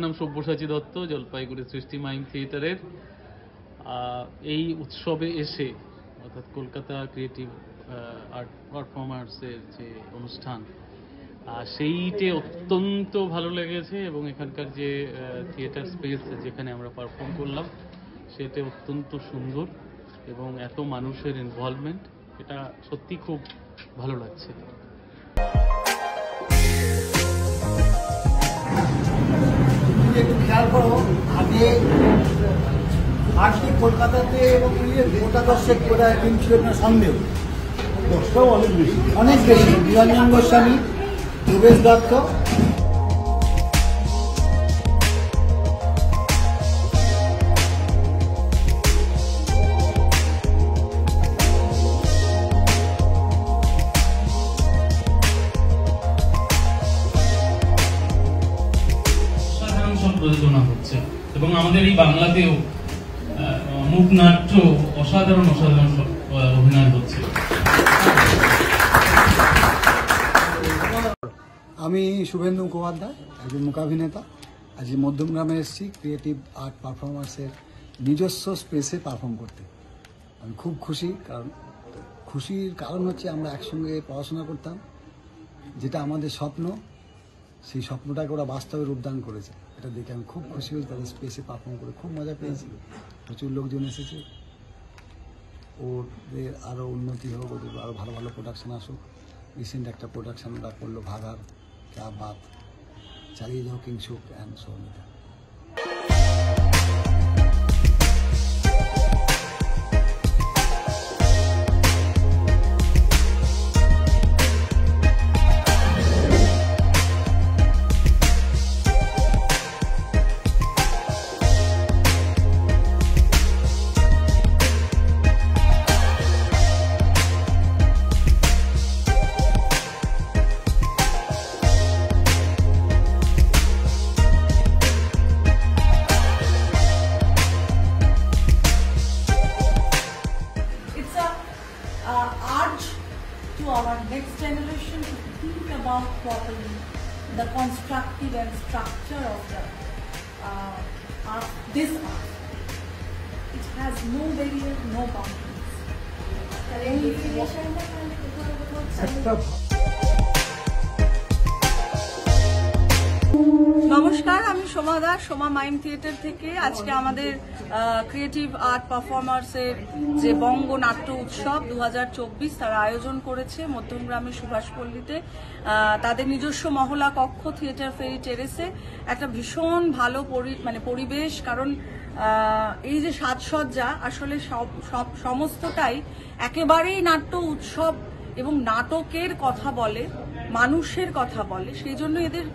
নাম সব্যসাচী দত্ত, জলপাইগুড়ি সৃষ্টি মাইম থিয়েটারের এই উৎসবে এসে, অর্থাৎ কলকাতা ক্রিয়েটিভ আর্ট পারফরমার্সের যে অনুষ্ঠান, সেইটে অত্যন্ত ভালো লেগেছে। এবং এখানকার যে থিয়েটার স্পেস যেখানে আমরা পারফর্ম করলাম সেটা অত্যন্ত সুন্দর, এবং এত মানুষের ইনভলভমেন্ট, এটা সত্যি খুব ভালো লাগছে। একটু খেয়াল করো, আজকে কলকাতাতে এবং গোটা দর্শক বোধহয় টিম ছিল না সন্দেহ, দর্শকও অনেক বেশি। নিরঞ্জন গোস্বামী, যোগেশ দত্ত, প্রযোজনা হচ্ছে, এবং আমাদের এই বাংলাতেও মূকনাট্য অসাধারণ অভিনয় হচ্ছে। আমি শুভেন্দু মুখোপাধ্যায়, একজন মূকাভিনেতা। আজ মধ্যমগ্রামে এসেছি ক্রিয়েটিভ আর্ট পারফরমেন্সের নিজস্ব স্পেসে পারফর্ম করতে। আমি খুব খুশি, কারণ খুশির কারণ হচ্ছে আমরা একসঙ্গে পড়াশোনা করতাম, যেটা আমাদের স্বপ্ন, সেই স্বপ্নটাকে ওরা বাস্তবে রূপদান করেছে। এটা দেখে আমি খুব খুশি হয়েছি। তাদের স্পেসে পারফর্ম করে খুব মজা পেয়েছি। প্রচুর লোকজন এসেছে। ওদের আরও উন্নতি হোক, ওদের আরও ভালো ভালো প্রোডাকশান আসুক। রিসেন্ট একটা প্রোডাকশান ওরা করলো ভাগার, ক্যা বাত, চালিয়ে যাও Kingshuk and Soumita. Urge to our next generation to think about properly the constructive and structure of the this art. It has no barrier, no boundaries. নমস্কার, আমি সোমা দাস, সোমা মাইম থিয়েটার থেকে। আজকে আমাদের ক্রিয়েটিভ আর্ট পারফরমার্সের যে বঙ্গ নাট্য উৎসব 2024 তারা আয়োজন করেছে মধ্যমগ্রামের সুভাষপল্লীতে। তাদের নিজস্ব মহলা কক্ষ থিয়েটার ফেরি টেরেসে একটা ভীষণ ভালো পরিবেশ, কারণ এই যে সাজসজ্জা আসলে সমস্তটাই একেবারেই নাট্য উৎসব এবং নাটকের কথা বলে, মানুষের কথা বলে। সেই জন্য এদের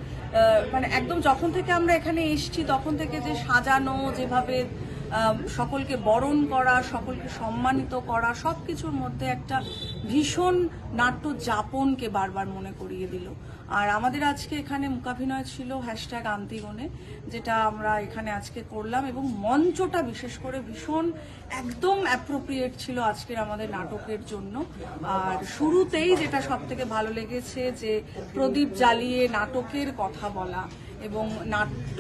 একদম যখন থেকে আমরা এখানে এসেছি তখন থেকে যে সাজানো, যেভাবে সকলকে বরণ করা, সকলকে সম্মানিত করা, সবকিছুর মধ্যে একটা ভীষণ নাট্য যাপনকে বারবার মনে করিয়ে দিল। আর আমাদের আজকে এখানে মূকাভিনয় ছিল #আন্তিগণে, যেটা আমরা এখানে আজকে করলাম, এবং মঞ্চটা বিশেষ করে ভীষণ একদম অ্যাপ্রোপ্রিয়েট ছিল আজকের আমাদের নাটকের জন্য। আর শুরুতেই যেটা সব থেকে ভালো লেগেছে, যে প্রদীপ জ্বালিয়ে নাটকের কথা বলা, এবং নাট্য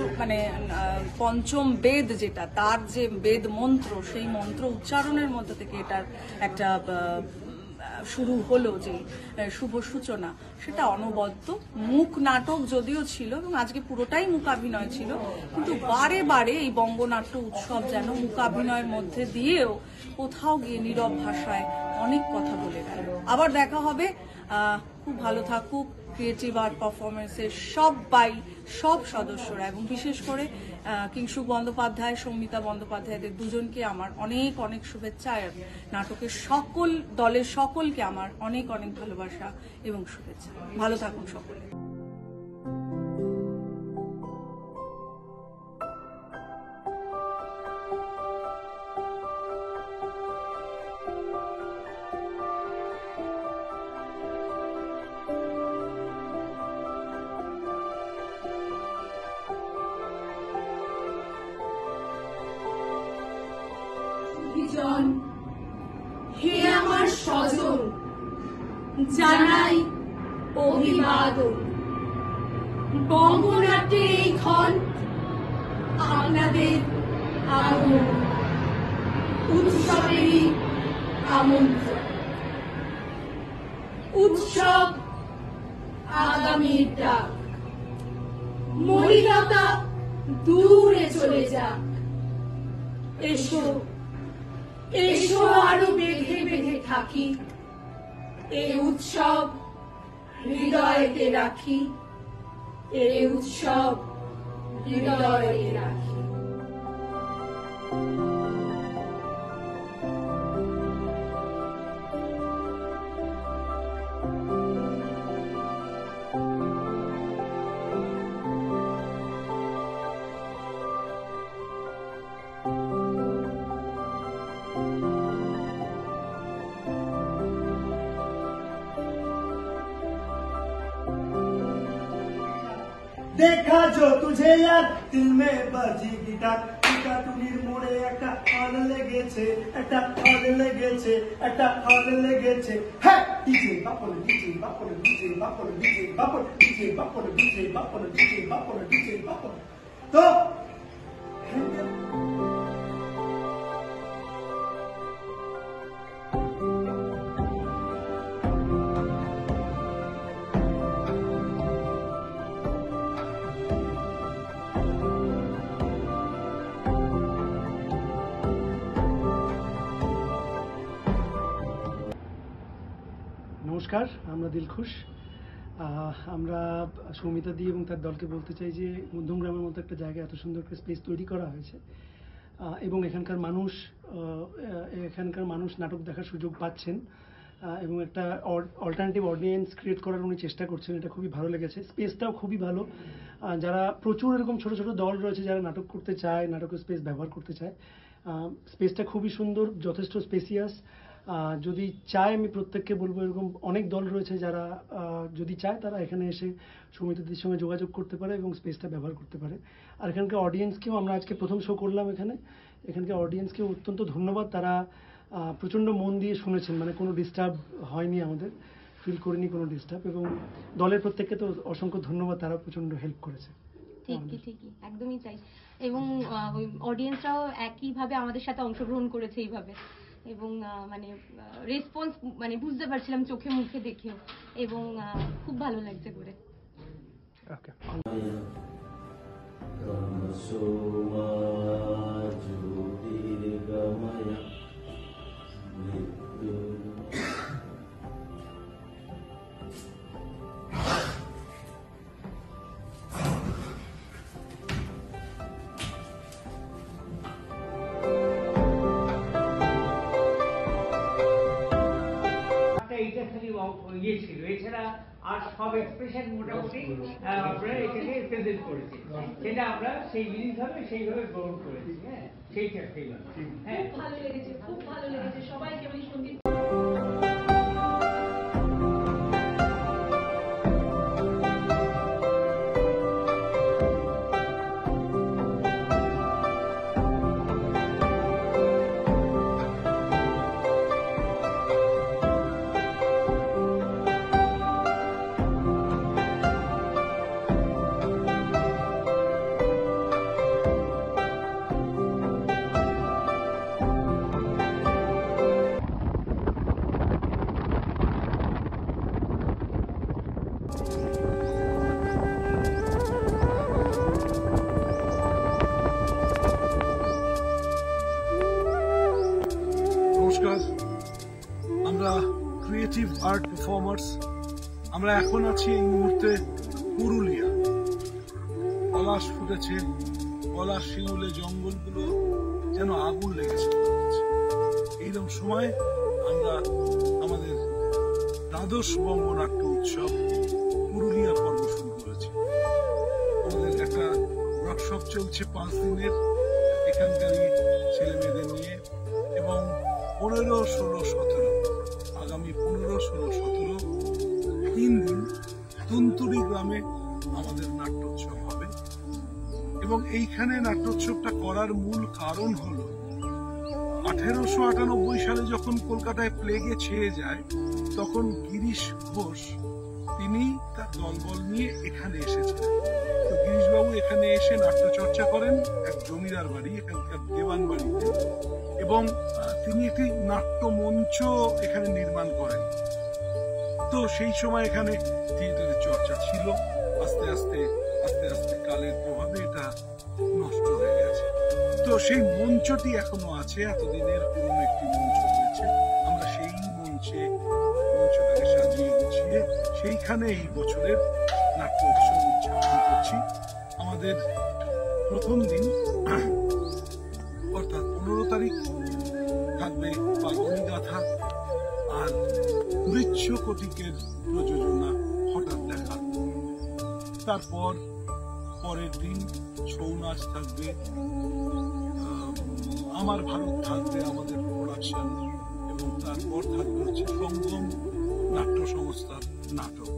পঞ্চম বেদ, যেটা তার যে বেদ মন্ত্র, সেই মন্ত্র উচ্চারণের মধ্যে থেকে এটার একটা শুরু হলো, যে শুভ সূচনা, সেটা অনবদ্য। মুখ নাটক যদিও ছিল এবং আজকে পুরোটাই মূকাভিনয় ছিল, কিন্তু বারে বারে এই বঙ্গনাট্য উৎসব যেন মূকাভিনয়ের মধ্যে দিয়েও কোথাও গিয়ে নীরব ভাষায় অনেক কথা বলে গেল। আবার দেখা হবে। খুব ভালো থাকুক ক্রিয়েটিভ আর্ট পারফরমেন্সের সব সদস্যরা, এবং বিশেষ করে কিংসুক বন্দ্যোপাধ্যায়, সৌমিতা বন্দ্যোপাধ্যায়দের দুজনকে আমার অনেক অনেক শুভেচ্ছা। আর নাটকের সকল দলের সকলকে আমার অনেক অনেক ভালোবাসা এবং শুভেচ্ছা। ভালো থাকুন সকলে। হে আমার স্বজন, জানাই অভিবাদন। বঙ্গনাট্যের এই ক্ষণ আপনাদের আগমন, উৎসবেরই আমন্ত্রণ। উৎসব আগামীর ডাক, মলিনতা দূরে চলে যাক। এসো এসো আরো বেঁধে বেঁধে থাকি, এই উৎসব হৃদয়েতে রাখি, এই উৎসব হৃদয়েতে রাখি। देखा जो तुझे याद दिल में बाजी गिटार টিকা টুনির মোড়ে একটা হল লেগেছে, একটা হল লেগেছে, একটা হল লেগেছে। হ্যাঁ DJ Bapal DJ Bapal DJ Bapal DJ Bapal DJ Bapal DJ Bapal DJ Bapal DJ Bapal. তো নমস্কার, আমরা দিলখুশ। আমরা সৌমিতা দি এবং তার দলকে বলতে চাই যে মধ্যমগ্রামের মতো একটা জায়গায় এত সুন্দর একটা স্পেস তৈরি করা হয়েছে এবং এখানকার মানুষ নাটক দেখার সুযোগ পাচ্ছেন এবং একটা অল্টারনেটিভ অডিয়েন্স ক্রিয়েট করার উনি চেষ্টা করছেন। এটা খুবই ভালো লেগেছে। স্পেসটাও খুবই ভালো। যারা প্রচুর এরকম ছোট ছোট দল রয়েছে যারা নাটক করতে চায়, নাটকের স্পেস ব্যবহার করতে চায়, স্পেসটা খুবই সুন্দর, যথেষ্ট স্পেসিয়াস। যদি চায় আমি প্রত্যেককে বলবো, এরকম অনেক দল রয়েছে যারা যদি চায় তারা এখানে এসে সমিতিদের সঙ্গে যোগাযোগ করতে পারে এবং স্পেসটা ব্যবহার করতে পারে। আর এখানকার অডিয়েন্সকেও, আমরা আজকে প্রথম শো করলাম এখানকার অডিয়েন্সকেও অত্যন্ত ধন্যবাদ। তারা প্রচণ্ড মন দিয়ে শুনেছেন, মানে কোনো ডিস্টার্ব হয়নি, আমাদের ফিল করিনি কোনো ডিস্টার্ব। এবং দলের প্রত্যেককে তো অসংখ্য ধন্যবাদ, তারা প্রচণ্ড হেল্প করেছে। ঠিকই একদমই তাই। এবং অডিয়েন্সরাও একইভাবে আমাদের সাথে অংশগ্রহণ করেছে এইভাবে, এবং মানে রেসপন্স মানে বুঝতে পারছিলাম চোখে মুখে দেখেও, এবং খুব ভালো লাগছে করে। ওকে। এইটা খালি ইয়ে ছিল, এছাড়া আর সব এক্সপ্রেশন মোটামুটি আপনারা এটাকে প্রেজেন্ট করেছি, সেটা আমরা সেই জিনিসভাবে সেইভাবে গ্রহণ করেছি। হ্যাঁ সেইটা সেইভাবে। হ্যাঁ ভালো লেগেছে, খুব ভালো লেগেছে সবাইকে, মানে সঙ্গীত নমস্কার, আমরা ক্রিয়েটিভ আর্ট পারফর্মার্স। আমরা এখন আছি এই মুহূর্তে পুরুলিয়া। পলাশ ফুটেছে, পলাশ শিমুলে জঙ্গলগুলো যেন আগুন লেগেছে। এইরকম সময় আমরা আমাদের দ্বাদশ বঙ্গনাট্য উৎসব পুরুলিয়া পর্ব শুরু করেছি। আমাদের একটা ওয়ার্কশপ চলছে 5 দিনের এখানকারই ছেলে মেয়েদের নিয়ে, এবং 15, 16, 17 আগামী 15, 16, 17 3 দিন তুনতুরি গ্রামে আমাদের নাট্যোৎসব হবে। এবং এইখানে নাট্যোৎসবটা করার মূল কারণ হলো 1898 সালে যখন কলকাতায় প্লেগে ছেয়ে যায়, তখন গিরিশ ঘোষ তিনি তার দলবল নিয়ে এখানে এসেছেন। তো গিরিশবাবু এখানে এসে নাট্যচর্চা করেন এক জমিদার বাড়ি, এখানকার দেওয়ান বাড়িতে, এবং তিনি একটি নাট্য মঞ্চ এখানে নির্মাণ করেন। তো সেই সময় এখানে থিয়েটারের চর্চা ছিল। আস্তে আস্তে আস্তে আস্তে কালের প্রভাবে এটা নষ্ট হয়ে গেছে। তো সেই মঞ্চটি এখনো আছে, এতদিনের পুরনো একটি মঞ্চ রয়েছে। আমরা সেই মঞ্চটাকে সাজিয়ে গুছিয়ে সেইখানে এই বছরের নাট্য উৎসব উদযাপন করছি। আমাদের প্রথম দিন অর্থাৎ 15 তারিখ থাকবে পাগনি গাথা আর বৃক্ষকটিকের প্রযোজনা হঠাৎ দেখা। তারপর পরের দিন ছৌ নাচ থাকবে, আমার ভারত থাকবে আমাদের প্রোডাকশন, এবং তারপর থাকবে হচ্ছে সঙ্গম নাট্য সংস্থার নাটক।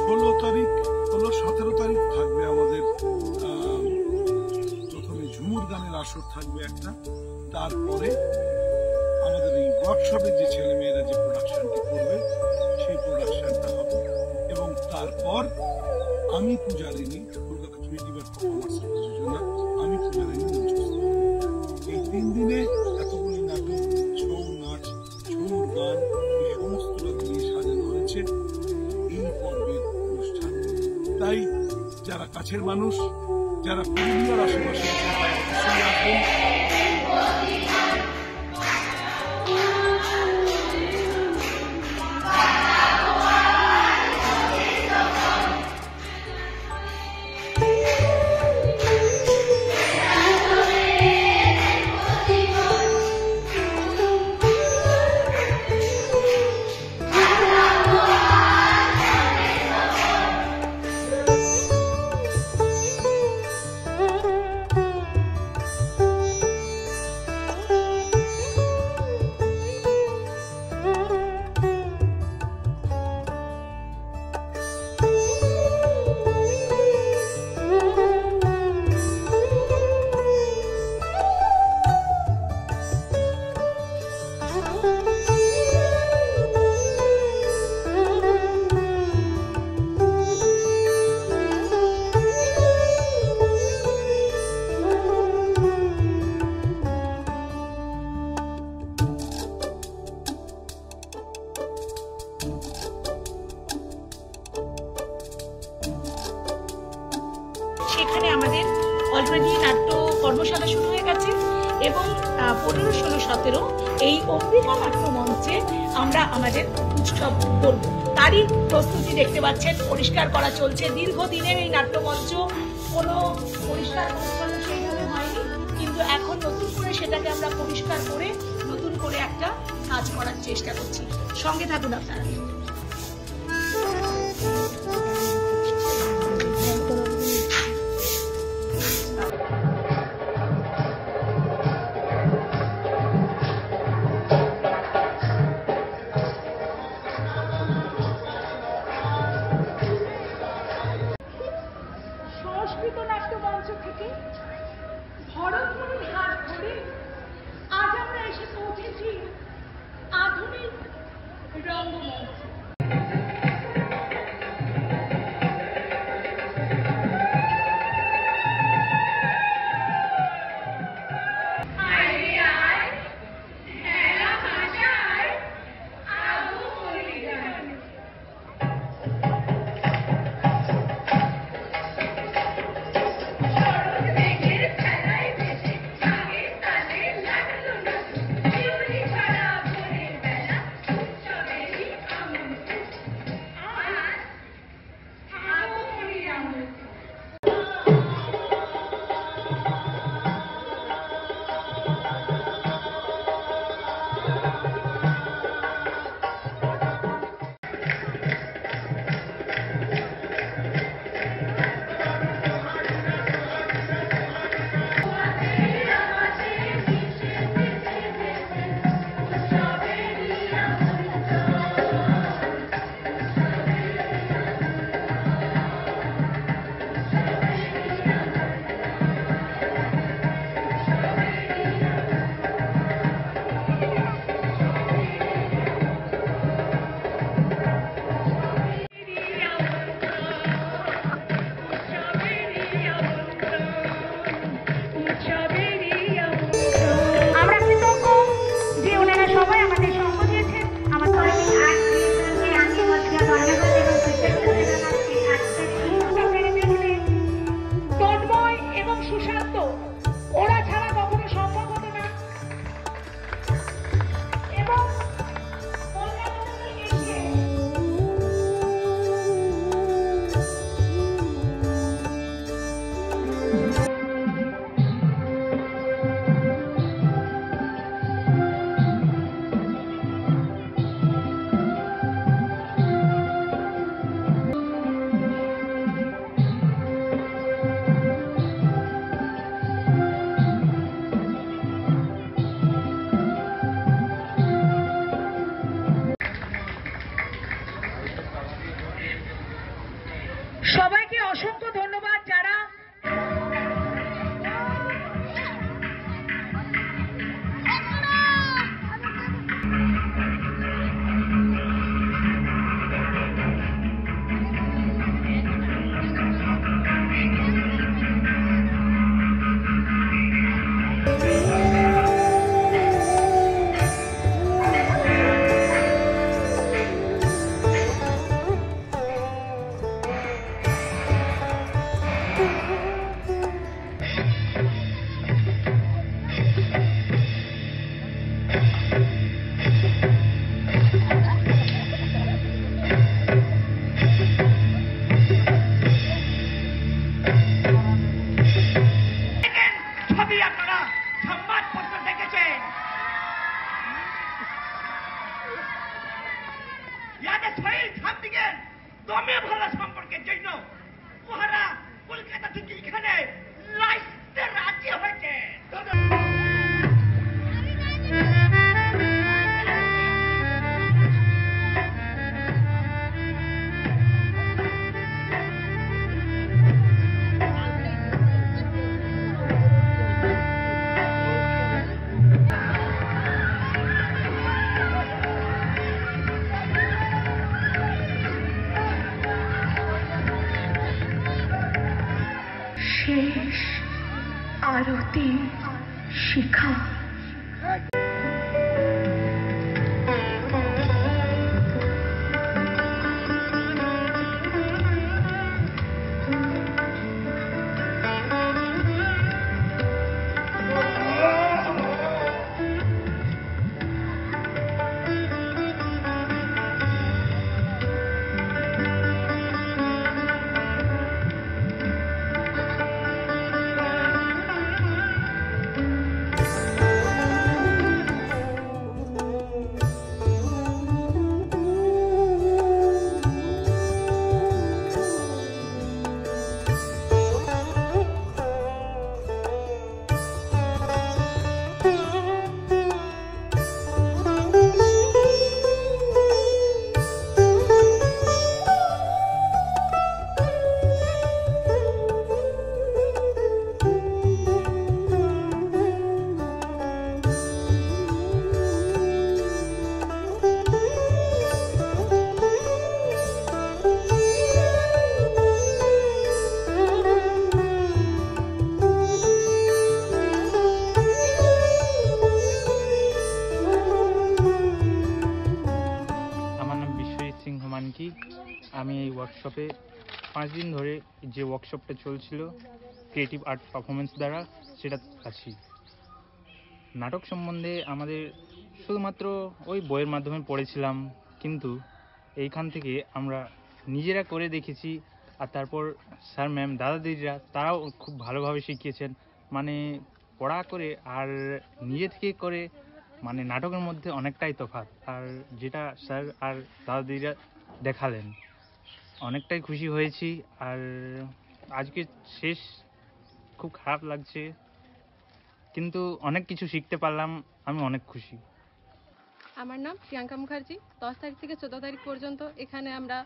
17 তারিখ থাকবে আমাদের প্রথমে ঝুমুর গানের আসর থাকবে একটা, তারপরে আমাদের এই ওয়ার্কশপে যে ছেলেমেয়েরা যে প্রোডাকশনটি করবে সেই প্রোডাকশনটা হবে, এবং তারপর আমি পূজারিনী, কলকাতা ক্রিয়েটিভ আর্ট পারফরম্যান্সের প্রযোজনা আমি পূজারিনী মঞ্চস্থ। এই 3 দিনে এতগুলি নাটক, ছৌ নাচ, ঝুমুর গান, এই সমস্তটা দিয়ে সাজানো হয়েছে এই পর্বের অনুষ্ঠান। তাই যারা কাছের মানুষ, যারা পুরুলিয়ার আশেপাশে তারা অবশ্যই আসবেন। সেখানে আমাদের অলরেডি নাট্য কর্মশালা শুরু হয়ে গেছে, এবং 15, 16, 17 এই অম্বিকা নাট্য মঞ্চে আমরা আমাদের উৎসব করব। তারই প্রস্তুতি দেখতে পাচ্ছেন, পরিষ্কার করা চলছে। দীর্ঘদিনের এই নাট্যমঞ্চ কোনো পরিষ্কার পরিচ্ছন্ন সেইভাবে হয়নি, কিন্তু এখন নতুন করে সেটাকে আমরা পরিষ্কার করে নতুন করে একটা কাজ করার চেষ্টা করছি। সঙ্গে থাকুন আপনারা। সংস্কৃত নাট্যমঞ্চ থেকে ভরতমণির হাত ধরে আজ আমরা এসে পৌঁছেছি আধুনিক রঙ্গমঞ্চে। অসংখ্য ধন্যবাদ যারা দমে ভালো সম্পর্কের জন্য ওরা কলকাতা থেকে এখানে লাইসতে রাজি হয়েছে। শেষ আরতি শিখা আমি এই ওয়ার্কশপে 5 দিন ধরে যে ওয়ার্কশপটা চলছিল ক্রিয়েটিভ আর্ট পারফরমেন্স দ্বারা সেটা আছি। নাটক সম্বন্ধে আমাদের শুধুমাত্র ওই বইয়ের মাধ্যমে পড়েছিলাম, কিন্তু এইখান থেকে আমরা নিজেরা করে দেখেছি। আর তারপর স্যার ম্যাম দাদা দিদিরা তারাও খুব ভালোভাবে শিখিয়েছেন। মানে পড়া করে আর নিজে থেকে করে মানে নাটকের মধ্যে অনেকটাই তফাৎ। আর যেটা স্যার আর দাদা দিদিরা দেখালেন অনেকটাই খুশি হয়েছি। আর আজকে শেষ খুব খারাপ লাগছে, কিন্তু অনেক কিছু শিখতে পারলাম, আমি অনেক খুশি। আমার নাম প্রিয়াঙ্কা মুখার্জি। 10 তারিখ থেকে 14 তারিখ পর্যন্ত এখানে আমরা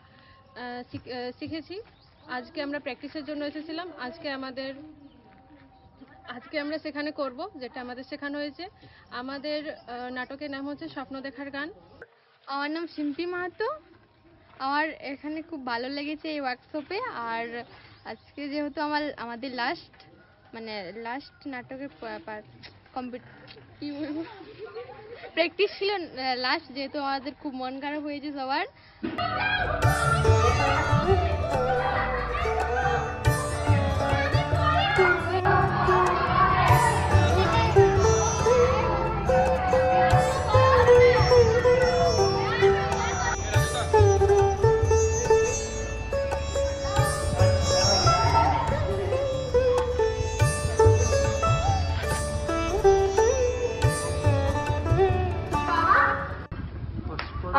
শিখেছি। আজকে আমরা প্র্যাকটিসের জন্য এসেছিলাম। আজকে আমরা সেখানে করব যেটা আমাদের শেখানো হয়েছে। আমাদের নাটকের নাম হচ্ছে স্বপ্ন দেখার গান। আমার নাম শিম্পি মাহাতো। আমার এখানে খুব ভালো লেগেছে এই ওয়ার্কশপে। আর আজকে যেহেতু আমাদের লাস্ট নাটকের প্র্যাকটিস ছিল লাস্ট, যেহেতু আমাদের খুব মন খারাপ হয়েছে সবার।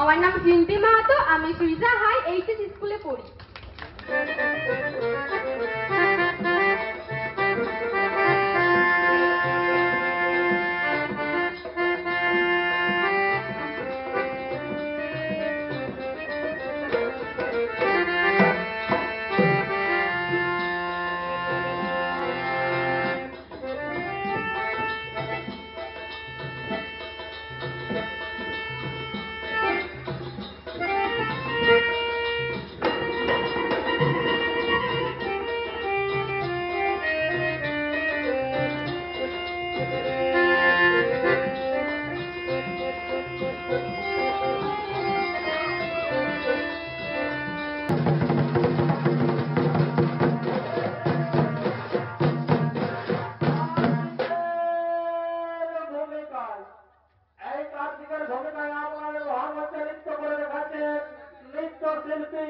আমার নাম জিম্পি মাহাতো। আমি সুইজা হাই এইচএস স্কুলে পড়ি। শিল্পী